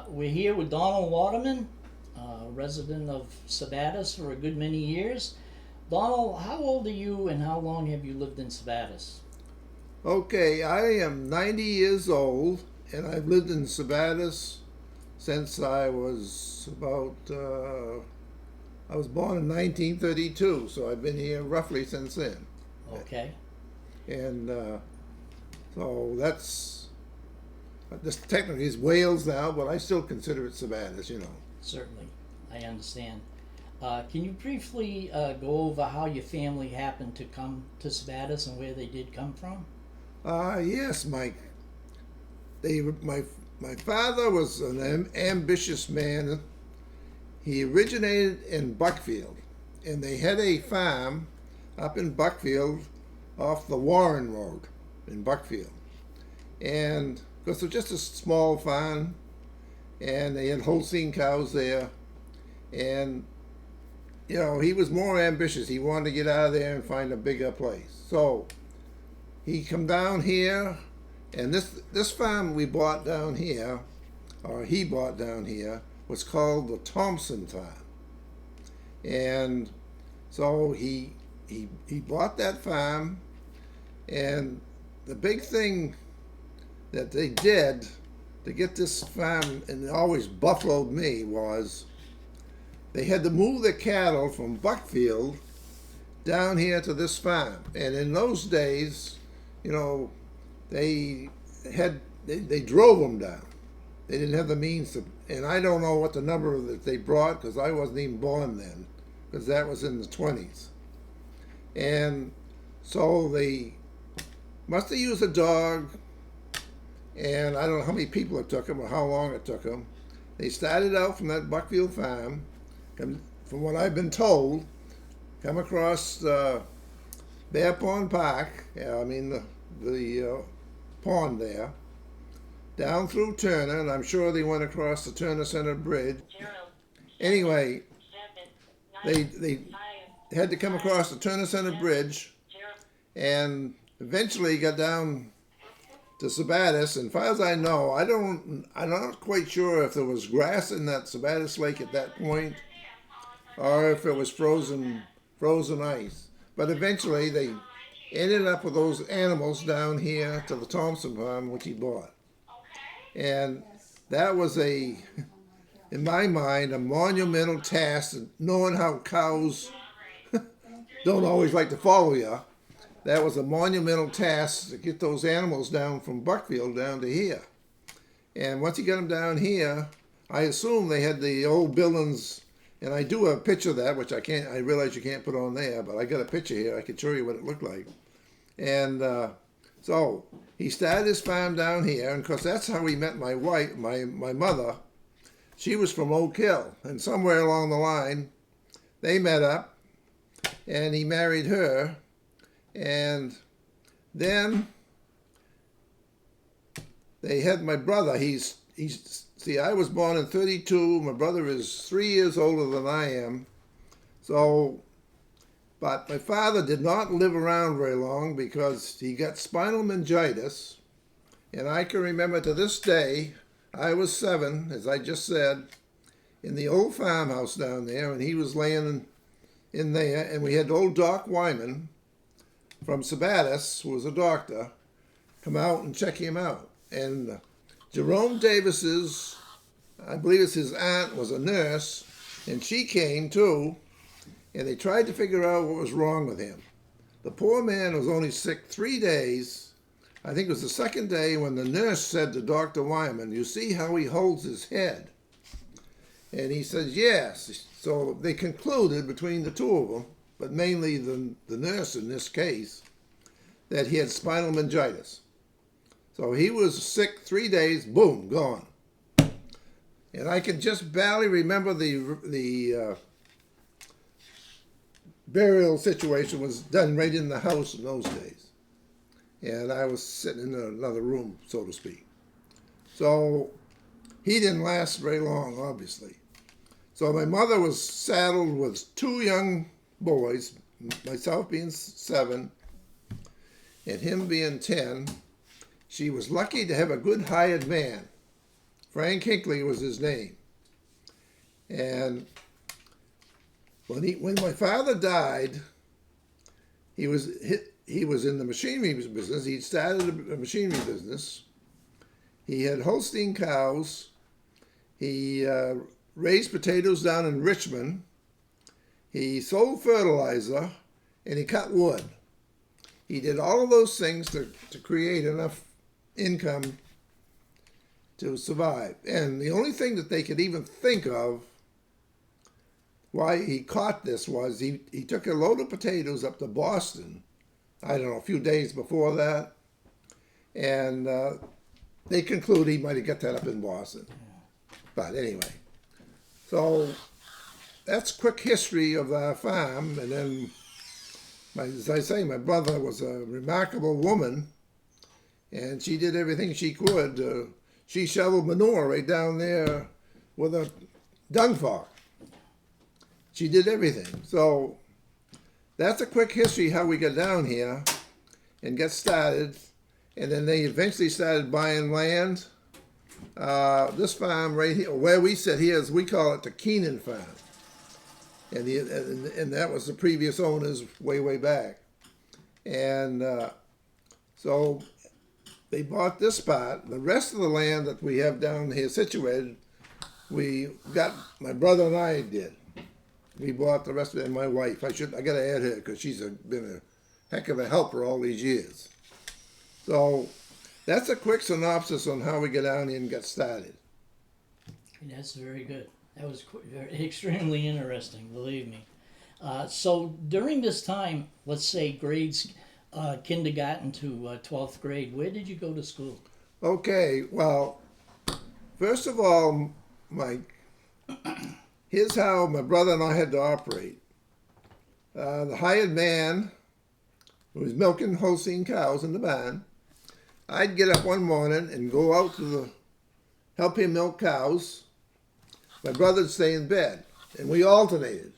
We're here with Donald Waterman, resident of Sabattus for a good many years. Donald, how old are you and how long have you lived in Sabattus? Okay, I am 90 years old and I've lived in Sabattus since I was born in 1932, so I've been here roughly since then. Okay, And so this technically is Wales now, but I still consider it Sabattus. certainly. I understand. Can you briefly go over how your family happened to come to Sabattus and where they did come from? Yes, Mike. My father was an ambitious man. He originated in Buckfield, and they had a farm up in Buckfield off the Warren Road in Buckfield. And because it was just a small farm, and they had Holstein cows there, and he was more ambitious. He wanted to get out of there and find a bigger place. So he come down here, and this farm we bought down here, or he bought down here, was called the Thompson Farm. And so he bought that farm, and the big thing that they did to get this farm, and it always buffaloed me, was they had to move the cattle from Buckfield down here to this farm. And in those days, they they drove them down. They didn't have the means to, and I don't know what the number that they brought because I wasn't even born then, because that was in the 20s. And so they must have used a dog, and I don't know how many people it took them or how long it took them. They started out from that Buckfield farm, from what I've been told, come across Bear Pond Park, the pond there, down through Turner, and I'm sure they went across the Turner Center Bridge. Anyway, they had to come across the Turner Center Bridge, and eventually got down to Sabattus. And as far as I know, I'm not quite sure if there was grass in that Sabattus Lake at that point, or if it was frozen ice. But eventually they ended up with those animals down here to the Thompson farm, which he bought. And that was in my mind, a monumental task, knowing how cows don't always like to follow you. That was a monumental task to get those animals down from Buckfield down to here. And once you get them down here, I assume they had the old buildings, and I do have a picture of that, which I realize you can't put on there, but I got a picture here. I can show you what it looked like. And so he started his farm down here, and of course that's how he met my wife, my mother. She was from Oak Hill, and somewhere along the line, they met up, and he married her. And then they had my brother. See, I was born in 32. My brother is 3 years older than I am. So, but my father did not live around very long because he got spinal meningitis. And I can remember to this day, I was 7, as I just said, in the old farmhouse down there, and he was laying in there, and we had old Doc Wyman from Sabattus, who was a doctor, come out and check him out. And Jerome Davis's, I believe it's his aunt, was a nurse, and she came too, and they tried to figure out what was wrong with him. The poor man was only sick 3 days. I think it was the second day when the nurse said to Dr. Wyman, "You see how he holds his head?" And he says, "Yes." So they concluded between the two of them, but mainly the nurse in this case, that he had spinal meningitis. So he was sick 3 days, boom, gone. And I can just barely remember the burial situation was done right in the house in those days. And I was sitting in another room, so to speak. So he didn't last very long, obviously. So my mother was saddled with 2 young boys, myself being 7, and him being 10. She was lucky to have a good hired man Frank Hinckley was his name. And when my father died, he was in the machinery business. He'd started a machinery business. He had Holstein cows. He raised potatoes down in Richmond. He sold fertilizer, and he cut wood. He did all of those things to create enough income to survive. And the only thing that they could even think of why he caught this was he took a load of potatoes up to Boston, I don't know, a few days before that, and they conclude he might have got that up in Boston. But anyway, so that's quick history of our farm. And then, as I say, my brother was a remarkable woman, and she did everything she could. She shoveled manure right down there with a dung fork. She did everything. So that's a quick history how we got down here and got started. And then they eventually started buying land. This farm right here, where we sit here, is we call it the Keenan Farm. And that was the previous owners way back. And so they bought this part. The rest of the land that we have down here situated, we got, my brother and I did. We bought the rest of it, and my wife. I got to add her because she's been a heck of a helper all these years. So that's a quick synopsis on how we get down here and get started. That's very good. That was extremely interesting, believe me. So during this time, let's say grades, kindergarten to 12th grade, where did you go to school? Okay, well, first of all, Mike, here's how my brother and I had to operate. The hired man who was milking Holstein cows in the barn, I'd get up one morning and go out to help him milk cows. My brother'd stay in bed, and we alternated.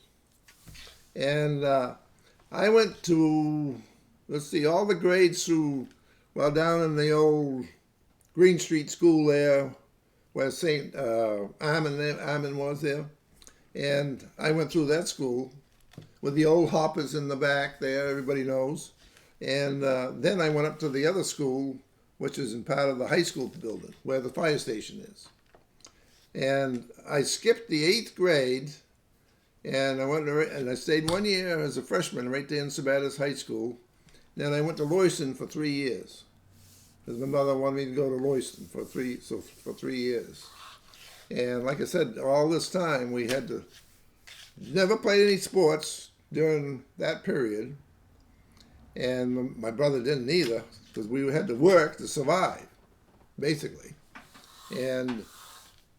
And I went to, all the grades through, down in the old Green Street School there, where St. Armand was there. And I went through that school with the old hoppers in the back there, everybody knows. And then I went up to the other school, which is in part of the high school building, where the fire station is. And I skipped the 8th grade, and I stayed 1 year as a freshman right there in Sabattus High School. Then I went to Lewiston for 3 years, because my mother wanted me to go to Lewiston for 3 years. And like I said, all this time we had to never played any sports during that period, and my brother didn't either, because we had to work to survive, basically. And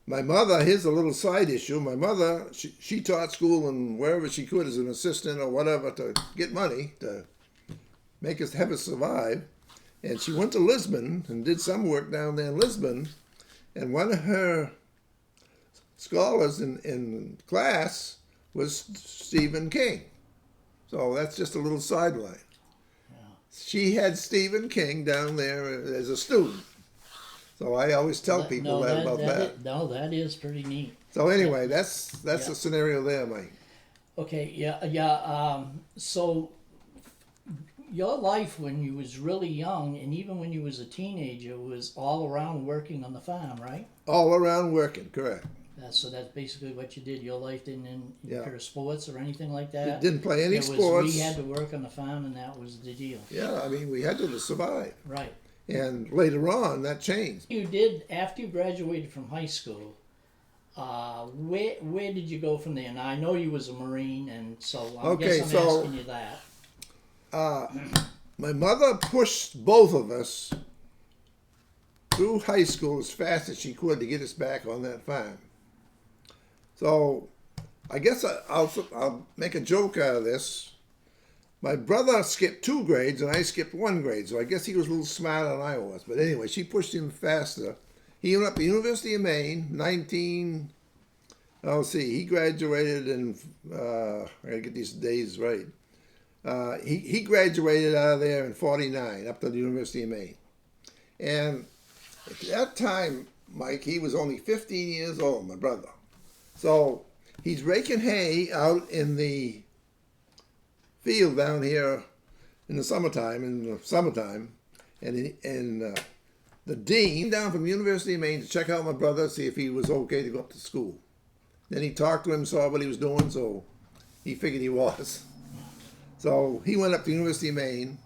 my mother, here's a little side issue. My mother, she taught school and wherever she could as an assistant or whatever to get money to have us survive. And she went to Lisbon and did some work down there in Lisbon. And one of her scholars in class was Stephen King. So that's just a little sideline. Yeah. She had Stephen King down there as a student. So I always tell people about that. That is pretty neat. So anyway, that's the scenario there, Mike. Okay, yeah. So your life when you was really young, and even when you was a teenager, was all around working on the farm, right? All around working, correct. So that's basically what you did. Your life didn't incur sports or anything like that? Didn't play any sports. We had to work on the farm, and that was the deal. Yeah, I mean, we had to survive. Right. And later on, that changed. You did, after you graduated from high school, where did you go from there? Now, I know you was a Marine, and so I guess I'm asking you that. My mother pushed both of us through high school as fast as she could to get us back on that farm. So I guess I'll make a joke out of this. My brother skipped 2 grades and I skipped 1 grade, so I guess he was a little smarter than I was. But anyway, she pushed him faster. He went up to the University of Maine, he graduated in, I gotta get these days right. He graduated out of there in 49, up to the University of Maine. And at that time, Mike, he was only 15 years old, my brother. So he's raking hay out in the field down here in the summertime, and the dean down from the University of Maine to check out my brother, see if he was okay to go up to school. Then he talked to him, saw what he was doing, so he figured he was. So he went up to the University of Maine,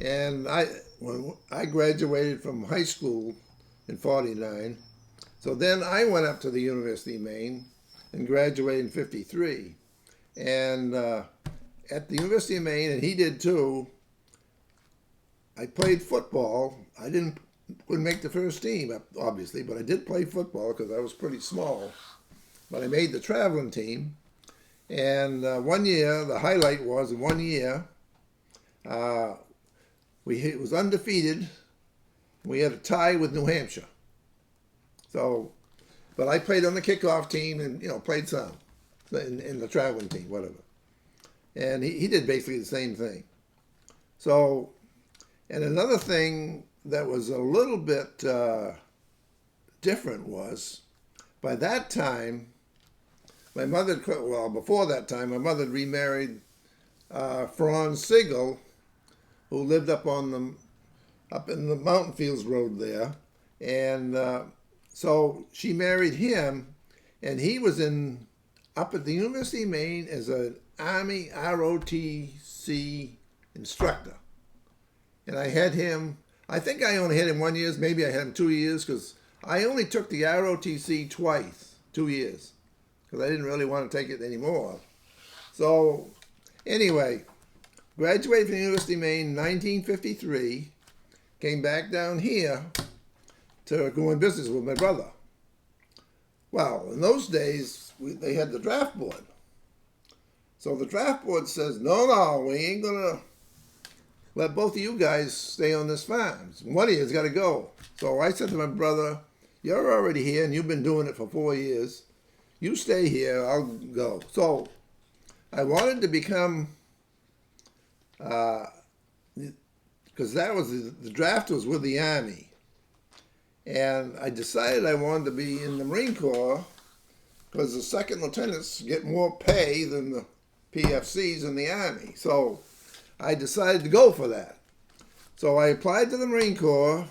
and when I graduated from high school in '49. So then I went up to the University of Maine and graduated in '53. And at the University of Maine, and he did too, I played football. I couldn't make the first team, obviously, but I did play football because I was pretty small. But I made the traveling team. And one year, the highlight was in 1 year, it was undefeated. We had a tie with New Hampshire. So, but I played on the kickoff team and, played some in the traveling team, whatever. And he did basically the same thing. So, and another thing that was a little bit different was, by that time, before that time, my mother had remarried Franz Siegel, who lived up in the Mountain Fields Road there. And so she married him, and he was up at the University of Maine as an Army ROTC instructor. And I had him, I think I only had him 1 year, maybe I had him 2 years, because I only took the ROTC twice, 2 years, because I didn't really want to take it anymore. So anyway, graduated from the University of Maine in 1953, came back down here to go in business with my brother. Well, in those days, they had the draft board. So the draft board says, no, we ain't going to let both of you guys stay on this farm. One of you's got to go. So I said to my brother, you're already here and you've been doing it for 4 years. You stay here, I'll go. So I wanted to become, because that was the draft was with the Army. And I decided I wanted to be in the Marine Corps because the second lieutenants get more pay than the PFCs in the Army. So I decided to go for that. So I applied to the Marine Corps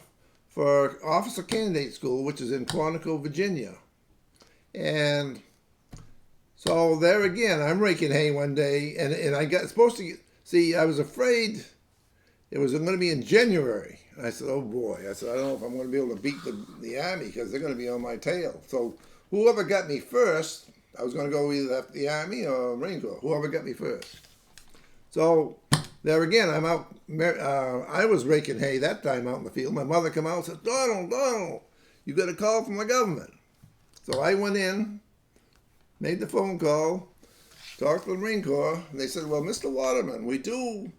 for Officer Candidate School, which is in Quantico, Virginia. And so there again, I'm raking hay one day, and I got supposed to see, I was afraid it was going to be in January. And I said, oh boy, I don't know if I'm going to be able to beat the Army because they're going to be on my tail. So whoever got me first, I was going to go either after the Army or Marine Corps, whoever got me first. So there again, I'm out, I was raking hay that time out in the field. My mother came out and said, Donald, you got a call from the government. So I went in, made the phone call, talked to the Marine Corps, and they said, well, Mr. Waterman, we do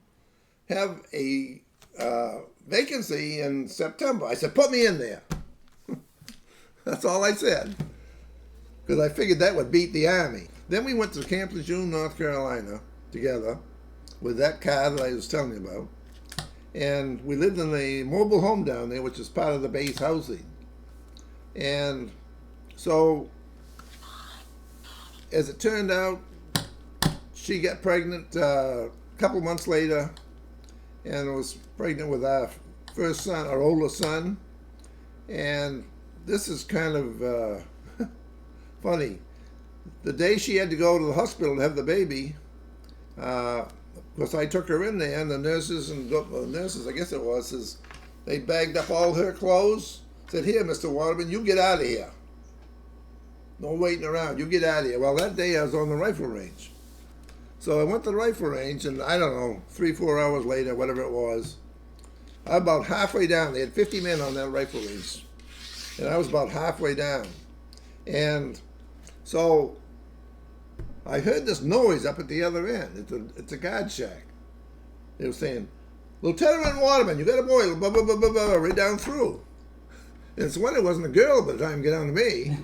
have a vacancy in September. I said, put me in there. That's all I said, because I figured that would beat the Army. Then we went to Camp Lejeune, North Carolina, together with that car that I was telling you about. And we lived in a mobile home down there, which is part of the base housing. And so, as it turned out, she got pregnant a couple months later and was pregnant with our first son, our oldest son. And this is kind of funny. The day she had to go to the hospital to have the baby, of course I took her in there, and the nurses, I guess it was, they bagged up all her clothes, said, here, Mr. Waterman, you get out of here. No waiting around. You get out of here. Well, that day I was on the rifle range. So I went to the rifle range, and I don't know, 3-4 hours later, whatever it was, I'm about halfway down. They had 50 men on that rifle range, and I was about halfway down. And so I heard this noise up at the other end. It's a guard shack. They were saying, Lieutenant Waterman, you got a boy, blah, blah, blah, blah, blah, right down through. And it's when it wasn't a girl by the time it got down to me.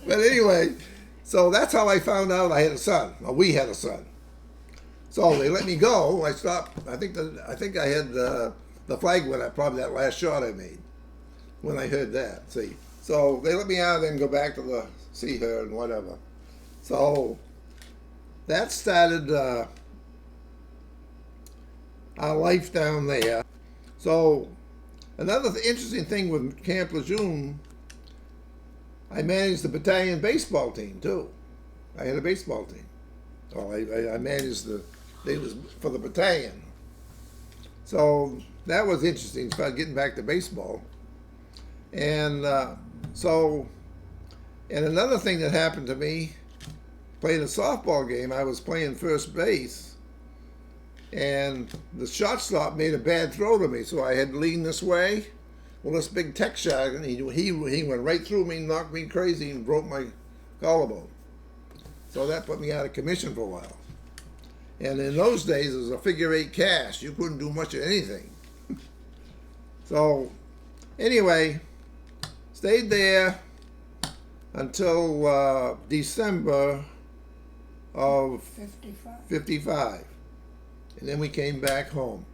But anyway, so that's how I found out I had a son. Or we had a son. So they let me go. I stopped. I think I had the flag went up, probably that last shot I made. when I heard that. See, so they let me out and then go back to see her and whatever. So that started our life down there. So another interesting thing with Camp Lejeune, I managed the battalion baseball team too. I had a baseball team. So I managed it was for the battalion. So that was interesting, about getting back to baseball. And and another thing that happened to me, playing a softball game, I was playing first base, and the shortstop made a bad throw to me, so I had to lean this way. Well, this big tech shot, and he went right through me, knocked me crazy, and broke my collarbone. So that put me out of commission for a while. And in those days, it was a figure-8 cast. You couldn't do much of anything. So anyway, stayed there until December of 55. And then we came back home.